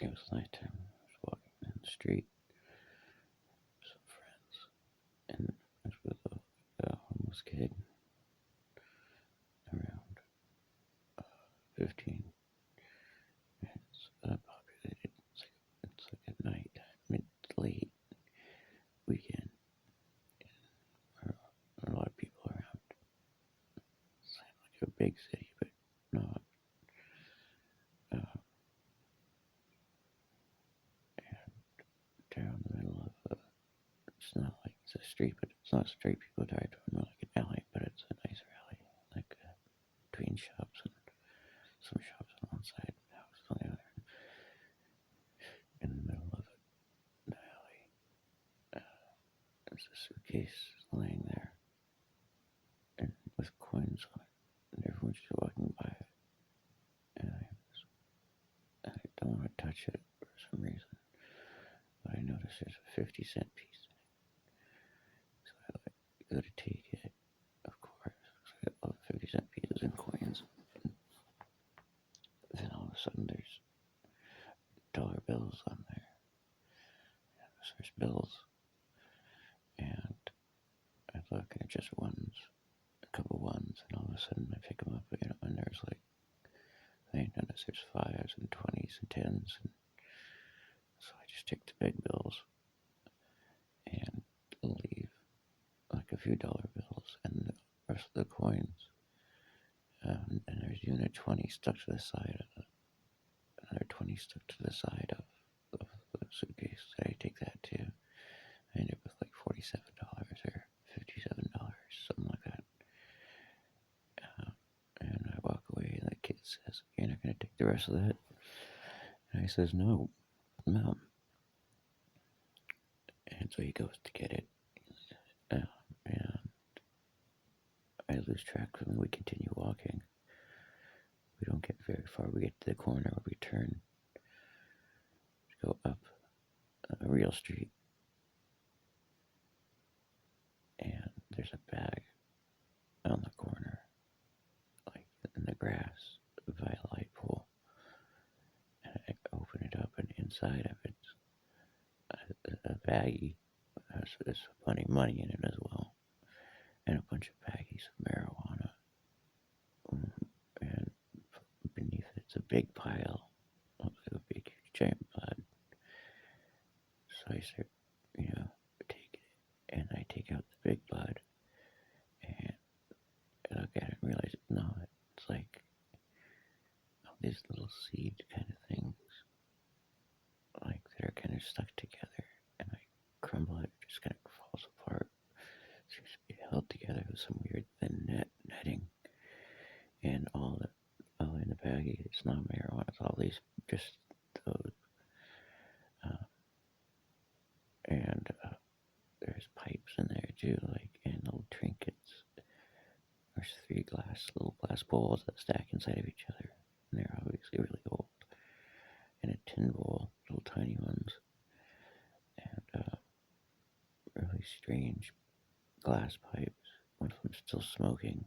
It was nighttime. I was walking down the street with some friends, and I was with a homeless kid around 15. It's populated. It's like at night, late weekend. There are a lot of people around. It's like a big city, but not. Uh, and down the middle of it's not like it's a street, but it's not a street people drive to. More like an alley, but it's a nice alley, like between shops and some shops on one side, houses on the other. In the middle of it, the alley, there's a suitcase laying there, and with coins on it, and everyone's just walking by it, and I don't want to touch it for some reason, but I notice there's a 50-cent piece in it, so I go to take it, of course. So I got all the 50-cent pieces and coins. Then all of a sudden there's dollar bills on there. So there's bills, and I look and it's just ones, a couple ones, and all of a sudden I pick them up, and there's like, I notice there's 5s and 20s and 10s, and so I just take the big bills and leave like a few dollar bills and the rest of the coins. And there's even a 20 stuck to the side of another 20 stuck to the side of the suitcase. So I take that too. I end up with like $47 or $57, something like that. And I walk away, and the kid says, "You're not going to take the rest of that?" And I says, "No, Mom." And so he goes to get it. And I lose track of him. We continue walking. We don't get very far. We get to the corner where we turn to go up a real street. And there's a bag on the corner, like in the grass by a light pole. And I open it up, and inside of it's a baggie. There's plenty of money in it as well, and a bunch of baggies of marijuana. And beneath it's a big pile, looks like a big giant bud. So I start, taking it, and I take out the big bud, and I look at it and realize, no, it's like all these little seed kind of things, like that are kind of stuck together, and I crumble it, it just kind of falls apart. It seems to be held together with some weird thin netting, and all in the baggie, it's not marijuana, it's all these just those, and there's pipes in there too, like, and little trinkets. There's 3 little glass bowls that stack inside of each other, and they're obviously really old, and a tin bowl, little tiny ones, and really strange glass pipes. One of them's still smoking.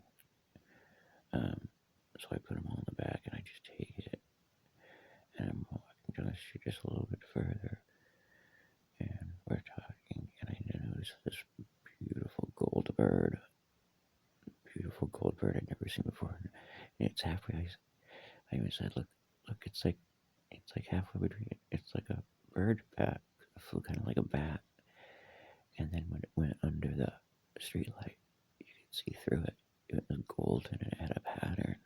So I put them all in the bag, and I just take it, and I'm walking down the street just a little bit further, and we're talking, and I notice this beautiful gold bird I'd never seen before, and it's halfway. I even said, look, it's like halfway between. It's like a bird bat, kind of like a bat, and then when it went under the street light, you could see through it. It was golden, and it had a pattern,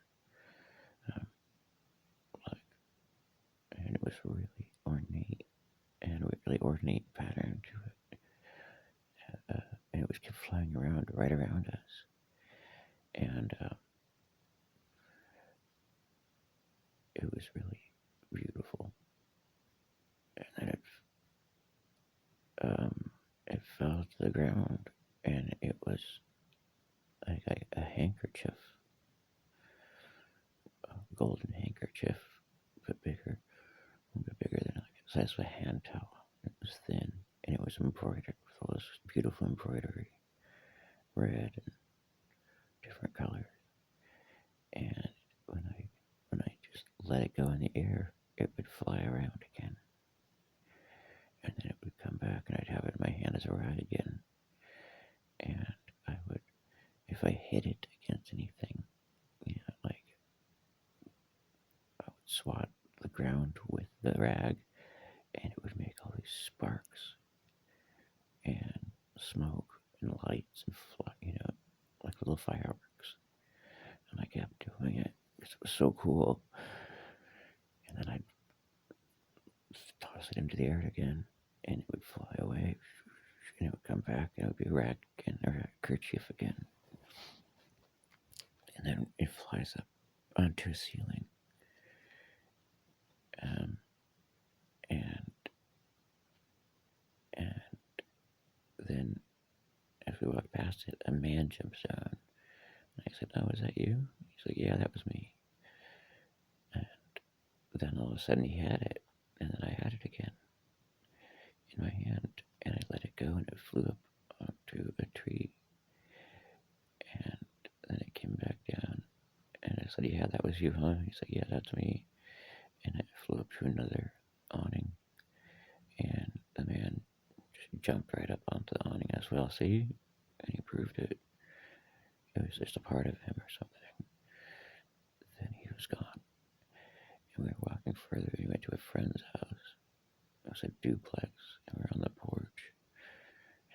like, and it was really ornate, and a really ornate pattern to it. And it was kept flying around right around us, and it was really beautiful. And then it fell to the ground, and it was like a handkerchief, a golden handkerchief, a bit bigger than like the size of a hand towel. It was thin, and it was embroidered with all this beautiful embroidery, red and different colors. And when I just let it go in the air, it would fly around again. back and I'd have it in my hand as a rag again. And I would, if I hit it against anything, like I would swat the ground with the rag and it would make all these sparks and smoke and lights and like little fireworks. And I kept doing it because it was so cool. And then I'd toss it into the air again, and it would fly away, and it would come back, and it would be a rag again, or a kerchief again. And then it flies up onto a ceiling. And then as we walked past it, a man jumps down. And I said, "Oh, is that you?" He's like, "Yeah, that was me." And then all of a sudden he had it, and then I had it again in my hand, and I let it go, and it flew up onto a tree. And then it came back down, and I said, "Yeah, that was you, huh?" He's like, "Yeah, that's me." And it flew up to another awning, and the man just jumped right up onto the awning as well. See? And he proved it. It was just a part of him or something. Then he was gone. And we were walking further. We went to a friend's house. It was a duplex, and we were on the porch.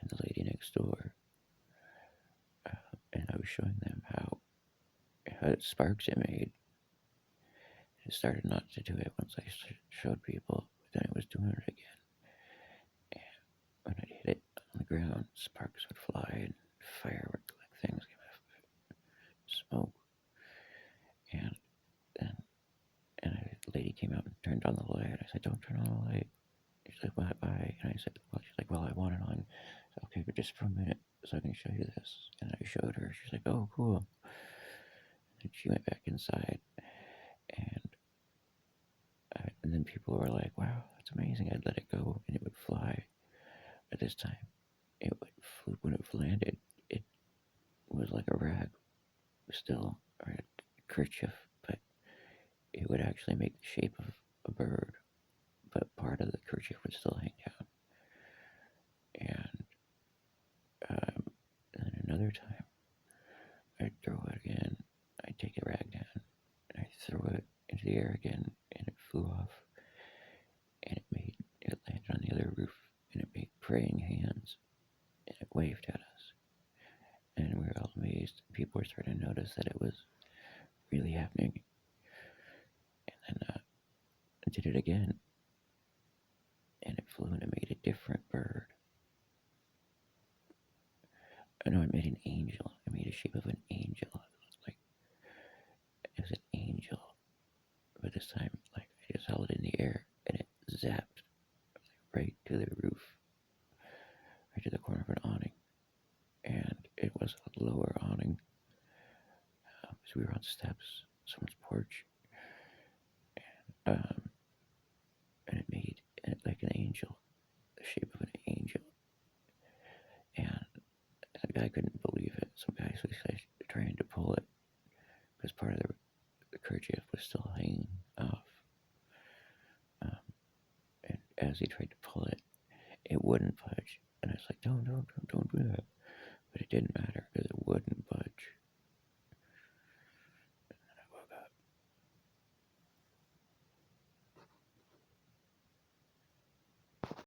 And the lady next door, and I was showing them how sparks it made. It started not to do it once I showed people, but then it was doing it again. And when I hit it on the ground, sparks would fly and firework like things came out of it, smoke. And then a lady came out and turned on the light. I said, "Don't turn on the light." She's like, "Why?" And I said, "Well," she's like, "Well, I want it on." I said, "Okay, but just for a minute so I can show you this." And I showed her. She's like, "Oh, cool." And she went back inside, and and then people were like, "Wow, that's amazing." I'd let it go, and it would fly. But this time, it would when it landed, it was like a rag, still, or a kerchief, but it would actually make the shape of a bird, but part of the kerchief would still hang down. And then another time, I'd throw it again. I'd take a rag down, and I'd throw it into the air again, and it flew off, and it landed on the other roof, and it made praying hands, and it waved at us. And we were all amazed. People were starting to notice that it was really happening. And then I did it again, and it flew, and it made a different bird. I know I made an angel. I made a shape of an angel. It was an angel. But this time, like, I just held it in the air, and it zapped right to the roof, right to the corner of an awning. And it was a lower awning. So we were on steps, someone's porch. And it made it like an angel, the shape of an angel. And the guy couldn't believe it. Some guys was trying to pull it because part of the kerchief was still hanging off. And as he tried to pull it, it wouldn't budge. And I was like, don't do that. But it didn't matter.